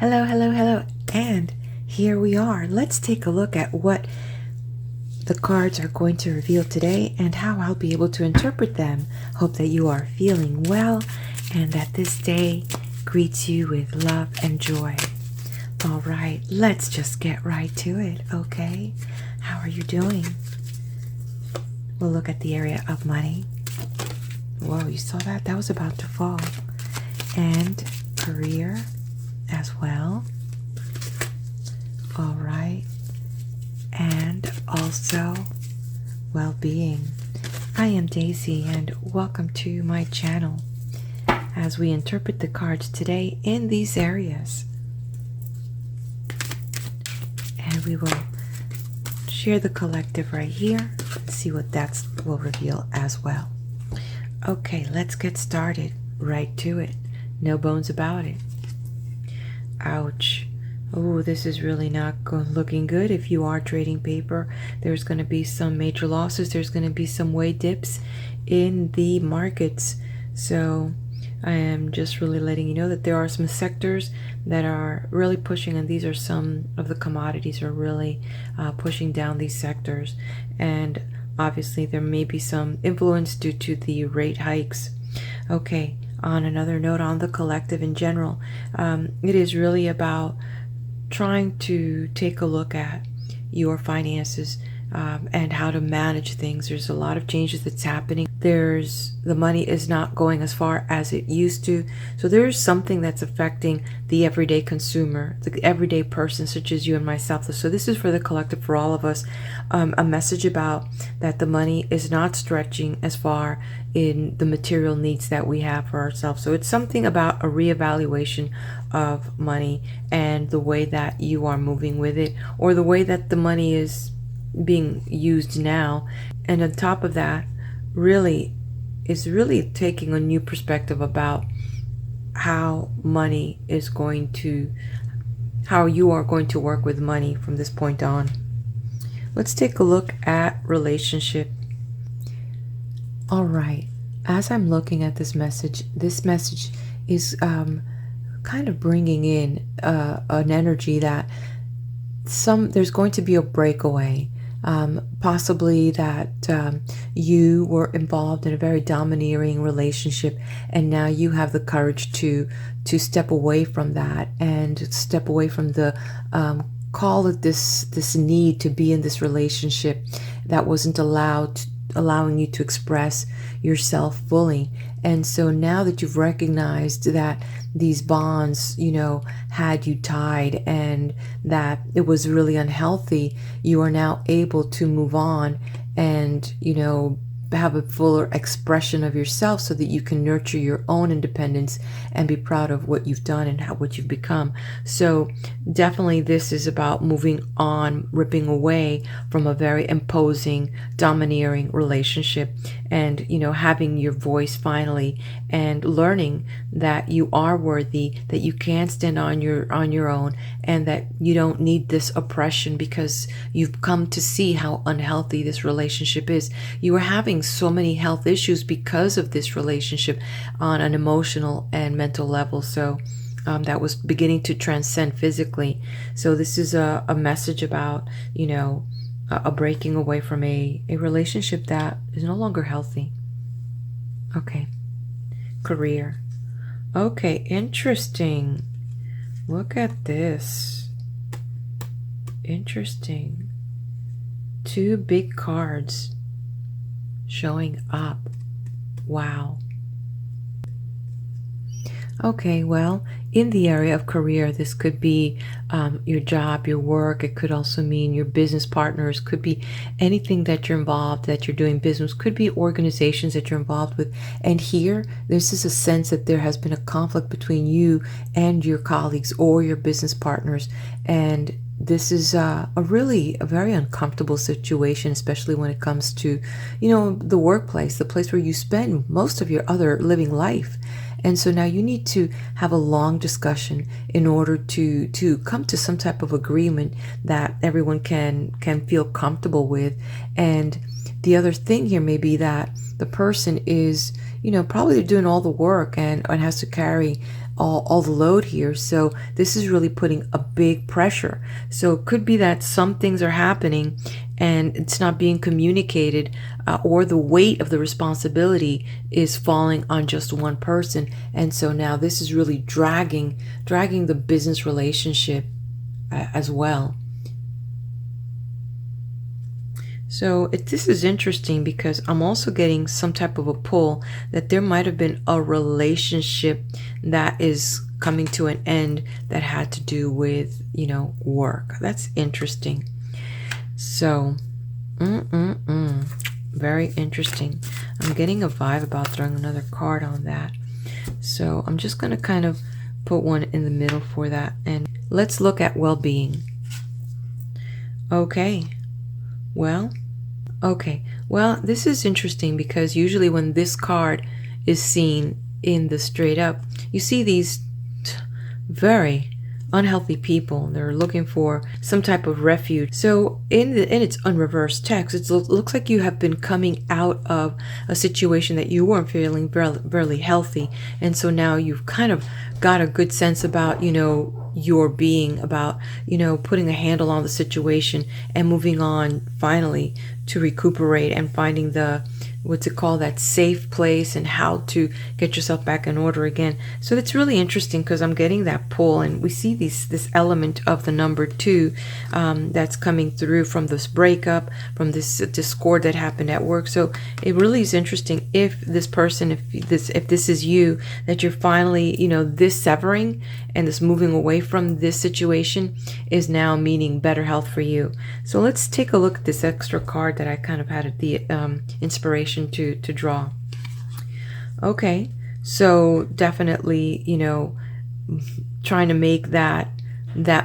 Hello, hello, hello. And here we are. Let's take a look at what the cards are going to reveal today and how I'll be able to interpret them. Hope that you are feeling well and that this day greets you with love and joy. All right, let's just get right to it, okay? How are you doing? We'll look at the area of money. Whoa, you saw that? That was about to fall. And career as well. All right. And also well-being. I am Daisy and welcome to my channel as we interpret the cards today in these areas. And we will share the collective right here and see what that will reveal as well. Okay, let's get started. Right to it. No bones about it. Ouch. Oh, this is really not looking good. If you are trading paper, there's going to be some major losses. There's going to be some Waite dips in the markets. So I am just really letting you know that there are some sectors that are really pushing, and these are some of the commodities are really pushing down these sectors. And obviously there may be some influence due to the rate hikes. Okay, on another note, on the collective in general, it is really about trying to take a look at your finances and how to manage things. There's a lot of changes that's happening. The money is not going as far as it used to. So there's something that's affecting the everyday consumer, the everyday person such as you and myself. So this is for the collective, for all of us, a message about that the money is not stretching as far in the material needs that we have for ourselves. So it's something about a reevaluation of money and the way that you are moving with it, or the way that the money is being used now. And on top of that, really taking a new perspective about how money is going to, how you are going to work with money from this point on. Let's take a look at relationship. All right, as I'm looking at this message is kind of bringing in an energy that there's going to be a breakaway. Possibly that you were involved in a very domineering relationship, and now you have the courage to step away from that and step away from the call it this need to be in this relationship that wasn't allowing you to express yourself fully. And so now that you've recognized that these bonds, had you tied and that it was really unhealthy, you are now able to move on and, have a fuller expression of yourself so that you can nurture your own independence and be proud of what you've done and what you've become. So definitely this is about moving on, ripping away from a very imposing, domineering relationship and, having your voice finally and learning that you are worthy, that you can stand on your own, and that you don't need this oppression because you've come to see how unhealthy this relationship is. You are having so many health issues because of this relationship on an emotional and mental level. So that was beginning to transcend physically. So this is a message about, a breaking away from a relationship that is no longer healthy. Okay. Career. Okay, interesting. Look at this. Interesting. Two big cards showing up. Wow. Okay, well, in the area of career, this could be your job, your work. It could also mean your business partners, could be anything that you're involved, that you're doing business, could be organizations that you're involved with. And here, this is a sense that there has been a conflict between you and your colleagues or your business partners. And this is a very uncomfortable situation, especially when it comes to, the workplace, the place where you spend most of your other living life. And so now you need to have a long discussion in order to come to some type of agreement that everyone can feel comfortable with. And the other thing here may be that the person is, probably doing all the work and has to carry all the load here. So this is really putting a big pressure. So it could be that some things are happening and it's not being communicated, or the weight of the responsibility is falling on just one person. And so now this is really dragging the business relationship as well. So this is interesting because I'm also getting some type of a pull that there might have been a relationship that is coming to an end that had to do with, you know, work. That's interesting. So, very interesting. I'm getting a vibe about throwing another card on that. So I'm just going to kind of put one in the middle for that. And let's look at well-being. Okay. Well, this is interesting because usually when this card is seen in the straight up, you see these very unhealthy people. They're looking for some type of refuge. So in its unreversed text, it looks like you have been coming out of a situation that you weren't feeling very healthy. And so now you've kind of got a good sense about, you know, your being, about, you know, putting a handle on the situation and moving on finally to recuperate and finding the, what's it called, that safe place and how to get yourself back in order again. So it's really interesting because I'm getting that pull, and we see this element of the number 2 that's coming through from this breakup, from this discord that happened at work. So it really is interesting if this person, if this is you, that you're finally, you know, this severing and this moving away from this situation is now meaning better health for you. So let's take a look at this extra card that I kind of had the inspiration to draw. Okay, so definitely, you know, trying to make that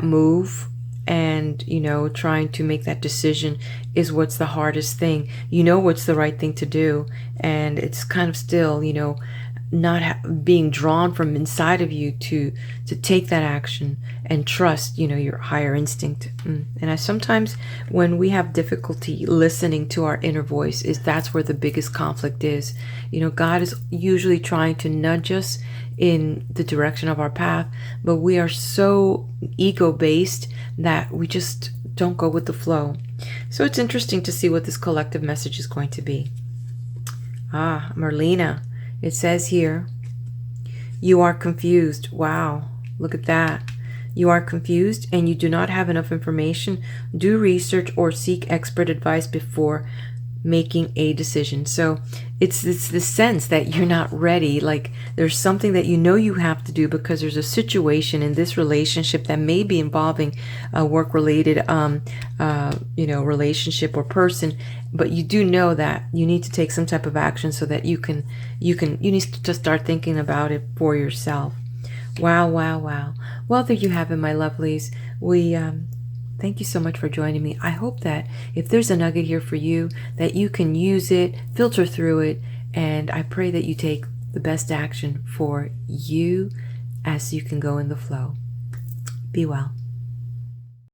move and, you know, trying to make that decision is what's the hardest thing. You know what's the right thing to do, and it's kind of still, you know, not being drawn from inside of you to take that action and trust, you know, your higher instinct. And I sometimes, when we have difficulty listening to our inner voice, that's where the biggest conflict is. You know, God is usually trying to nudge us in the direction of our path, but we are so ego-based that we just don't go with the flow. So it's interesting to see what this collective message is going to be. Merlina. It says here, you are confused. Wow, look at that. You are confused and you do not have enough information. Do research or seek expert advice before making a decision. So it's the sense that you're not ready. Like there's something that you know you have to do because there's a situation in this relationship that may be involving a work-related, you know, relationship or person. But you do know that you need to take some type of action so that you need to start thinking about it for yourself. Wow. Well, there you have it, my lovelies. Thank you so much for joining me. I hope that if there's a nugget here for you, that you can use it, filter through it, and I pray that you take the best action for you as you can go in the flow. Be well.